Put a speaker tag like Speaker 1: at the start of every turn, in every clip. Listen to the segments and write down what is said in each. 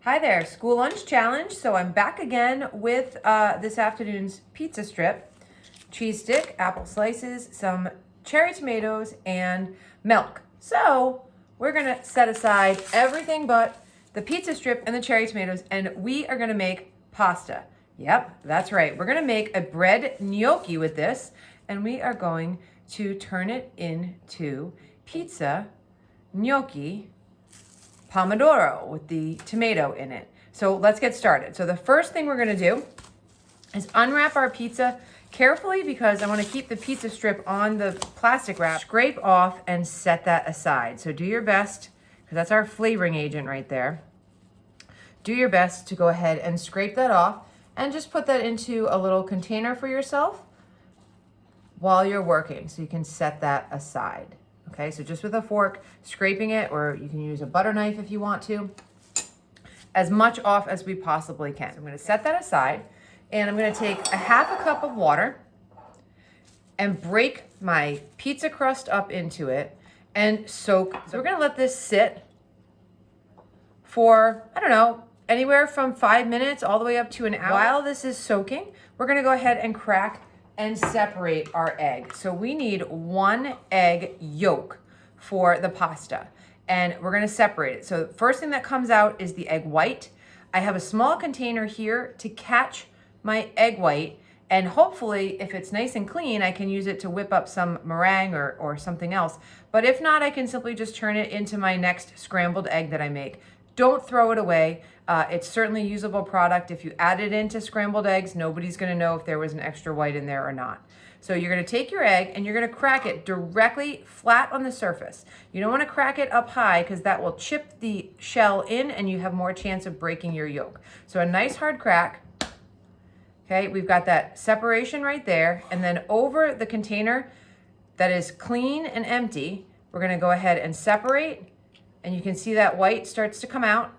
Speaker 1: Hi there, school lunch challenge. So I'm back again with this afternoon's pizza strip, cheese stick, apple slices, some cherry tomatoes, and milk. So we're gonna set aside everything but the pizza strip and the cherry tomatoes, and we are gonna make pasta. Yep, that's right. We're gonna make a bread gnocchi with this, and we are going to turn it into pizza gnocchi Pomodoro with the tomato in it. So let's get started. So the first thing we're gonna do is unwrap our pizza carefully because I wanna keep the pizza strip on the plastic wrap. Scrape off and set that aside. So do your best, because that's our flavoring agent right there. Do your best to go ahead and scrape that off and just put that into a little container for yourself while you're working, so you can set that aside. Okay, so just with a fork, scraping it, or you can use a butter knife if you want to, as much off as we possibly can. So I'm gonna set that aside, and I'm gonna take a half a cup of water and break my pizza crust up into it and soak. So we're gonna let this sit for, I don't know, anywhere from 5 minutes all the way up to an hour. While this is soaking, we're gonna go ahead and crack and separate our egg. So we need 1 egg yolk for the pasta, and we're gonna separate it. So the first thing that comes out is the egg white. I have a small container here to catch my egg white, and hopefully if it's nice and clean, I can use it to whip up some meringue or something else. But if not, I can simply just turn it into my next scrambled egg that I make. Don't throw it away. It's certainly a usable product. If you add it into scrambled eggs, nobody's gonna know if there was an extra white in there or not. So you're gonna take your egg and you're gonna crack it directly flat on the surface. You don't wanna crack it up high because that will chip the shell in and you have more chance of breaking your yolk. So a nice hard crack. Okay, we've got that separation right there. And then over the container that is clean and empty, we're gonna go ahead and separate, and you can see that white starts to come out,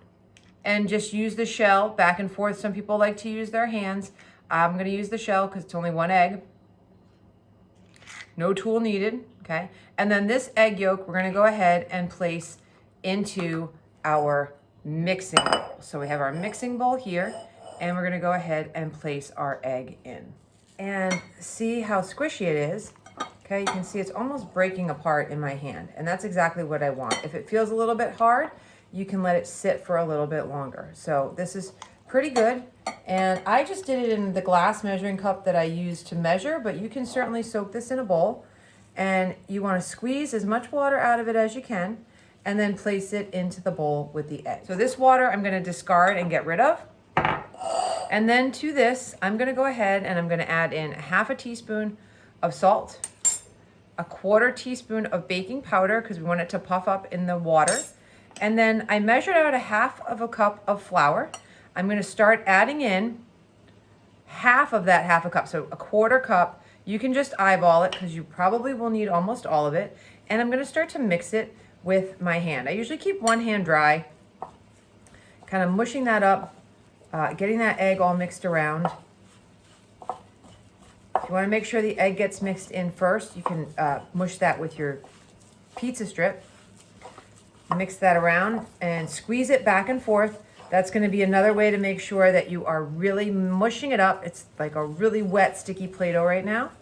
Speaker 1: and just use the shell back and forth. Some people like to use their hands. I'm gonna use the shell because it's only 1 egg. No tool needed, okay? And then this egg yolk, we're gonna go ahead and place into our mixing bowl. So we have our mixing bowl here, and we're gonna go ahead and place our egg in. And see how squishy it is. Okay, you can see it's almost breaking apart in my hand, and that's exactly what I want. If it feels a little bit hard, you can let it sit for a little bit longer. So this is pretty good, and I just did it in the glass measuring cup that I use to measure, but you can certainly soak this in a bowl, and you want to squeeze as much water out of it as you can, and then place it into the bowl with the egg. So this water I'm going to discard and get rid of. And then to this, I'm going to go ahead and I'm going to add in 1/2 teaspoon of salt, 1/4 teaspoon of baking powder because we want it to puff up in the water. And then I measured out 1/2 cup of flour. I'm gonna start adding in half of that 1/2 cup, so 1/4 cup. You can just eyeball it because you probably will need almost all of it. And I'm gonna start to mix it with my hand. I usually keep one hand dry, kind of mushing that up, getting that egg all mixed around. If you wanna make sure the egg gets mixed in first, you can mush that with your pizza strip. Mix that around and squeeze it back and forth. That's going to be another way to make sure that you are really mushing it up. It's like a really wet, sticky Play-Doh right now.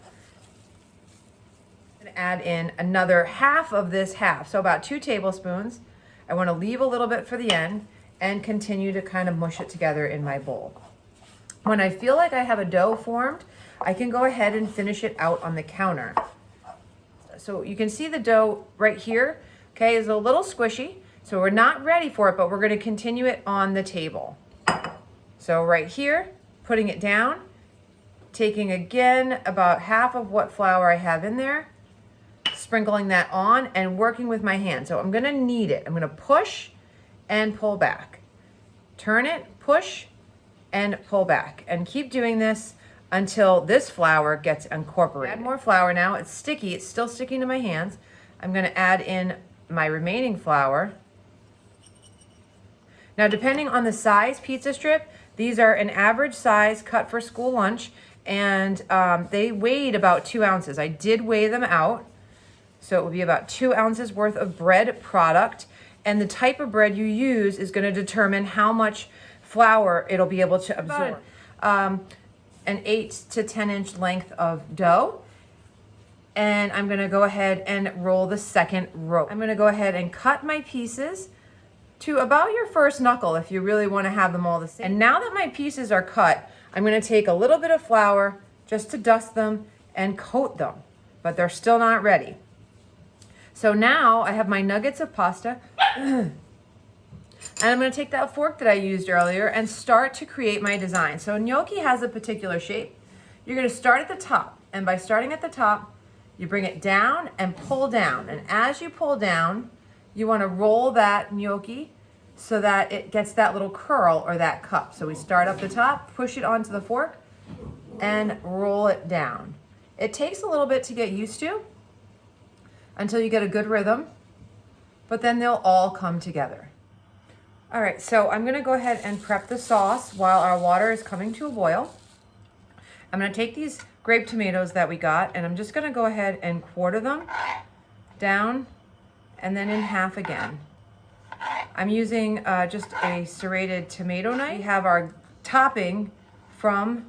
Speaker 1: I'm going to add in another half of this half, so about 2 tablespoons. I want to leave a little bit for the end and continue to kind of mush it together in my bowl. When I feel like I have a dough formed, I can go ahead and finish it out on the counter. So you can see the dough right here. Okay, is a little squishy, so we're not ready for it, but we're going to continue it on the table. So right here, putting it down, taking again about half of what flour I have in there, sprinkling that on, and working with my hand. So I'm going to knead it. I'm going to push and pull back. Turn it, push, and pull back. And keep doing this until this flour gets incorporated. Add more flour now. It's sticky. It's still sticking to my hands. I'm going to add in my remaining flour. Now, depending on the size pizza strip, these are an average size cut for school lunch, and they weighed about 2 ounces. I did weigh them out, so it would be about 2 ounces worth of bread product. and the type of bread you use is going to determine how much flour it'll be able to absorb. An 8 to 10 inch length of dough. And I'm gonna go ahead and roll the second row. I'm gonna go ahead and cut my pieces to about your first knuckle if you really wanna have them all the same. And now that my pieces are cut, I'm gonna take a little bit of flour just to dust them and coat them, but they're still not ready. So now I have my nuggets of pasta, and I'm gonna take that fork that I used earlier and start to create my design. So gnocchi has a particular shape. You're gonna start at the top, and by starting at the top, you bring it down and pull down. And as you pull down, you wanna roll that gnocchi so that it gets that little curl or that cup. So we start up the top, push it onto the fork, and roll it down. It takes a little bit to get used to until you get a good rhythm, but then they'll all come together. All right, so I'm gonna go ahead and prep the sauce while our water is coming to a boil. I'm gonna take these grape tomatoes that we got, and I'm just gonna go ahead and quarter them down and then in half again. I'm using just a serrated tomato knife. We have our topping from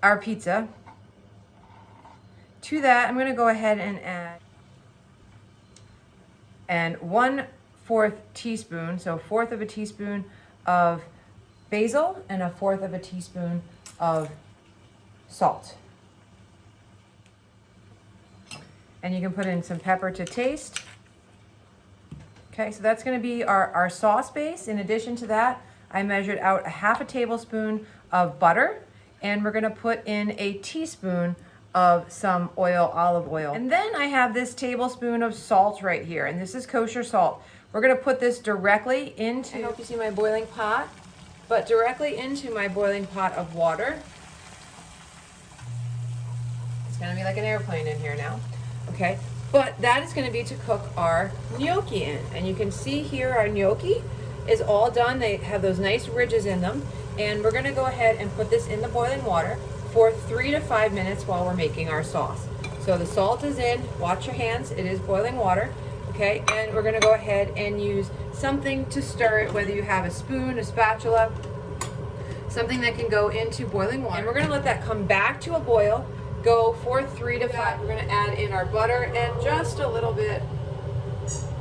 Speaker 1: our pizza. To that, I'm gonna go ahead and add 1/4 teaspoon, so 1/4 of a teaspoon of basil and 1/4 of a teaspoon of salt. And you can put in some pepper to taste. Okay, so that's gonna be our sauce base. In addition to that, I measured out 1/2 tablespoon of butter, and we're gonna put in a teaspoon of some olive oil. And then I have this tablespoon of salt right here, and this is kosher salt. We're gonna put this directly into, I hope you see my boiling pot, but directly into my boiling pot of water. It's gonna be like an airplane in here now, okay? But that is gonna be to cook our gnocchi in. And you can see here our gnocchi is all done. They have those nice ridges in them. And we're gonna go ahead and put this in the boiling water for 3 to 5 minutes while we're making our sauce. So the salt is in, watch your hands, it is boiling water, okay? And we're gonna go ahead and use something to stir it, whether you have a spoon, a spatula, something that can go into boiling water. And we're gonna let that come back to a boil, go for 3 to 5. We're gonna add in our butter and just a little bit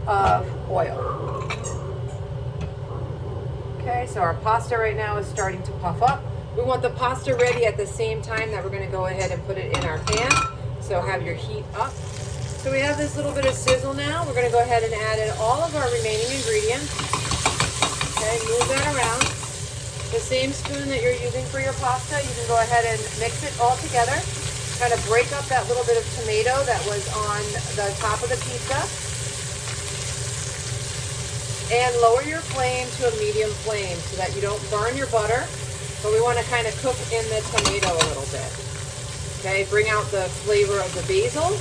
Speaker 1: of oil. Okay, so our pasta right now is starting to puff up. We want the pasta ready at the same time that we're gonna go ahead and put it in our pan. So have your heat up. So we have this little bit of sizzle now. We're gonna go ahead and add in all of our remaining ingredients. Okay, move that around. The same spoon that you're using for your pasta, you can go ahead and mix it all together. Kind of break up that little bit of tomato that was on the top of the pizza. And lower your flame to a medium flame so that you don't burn your butter. But we want to kind of cook in the tomato a little bit. Okay, bring out the flavor of the basil.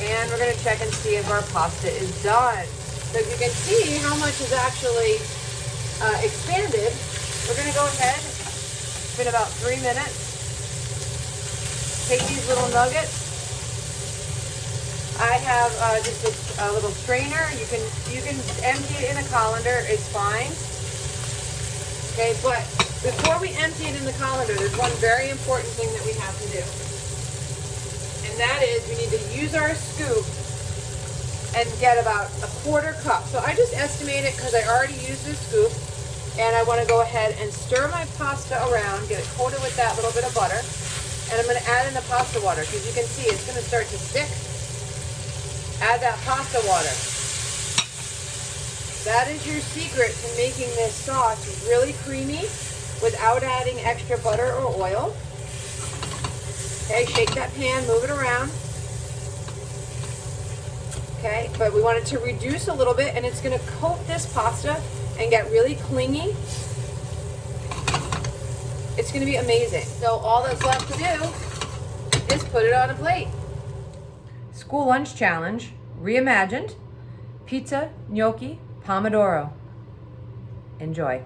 Speaker 1: And we're going to check and see if our pasta is done. So if you can see how much is actually expanded, we're going to go ahead. It's been about 3 minutes. Take these little nuggets. I have just a little strainer. You can empty it in a colander. It's fine. Okay, but before we empty it in the colander, there's one very important thing that we have to do, and that is we need to use our scoop and get about 1/4 cup. So I just estimate it because I already used this scoop, and I want to go ahead and stir my pasta around, get it coated with that little bit of butter, and I'm going to add in the pasta water because you can see it's going to start to stick. Add that pasta water. That is your secret to making this sauce really creamy without adding extra butter or oil. Okay, shake that pan, move it around. Okay, but we want it to reduce a little bit, and it's going to coat this pasta and get really clingy. It's going to be amazing. So all that's left to do is put it on a plate. School lunch challenge, reimagined, pizza, gnocchi, pomodoro. Enjoy.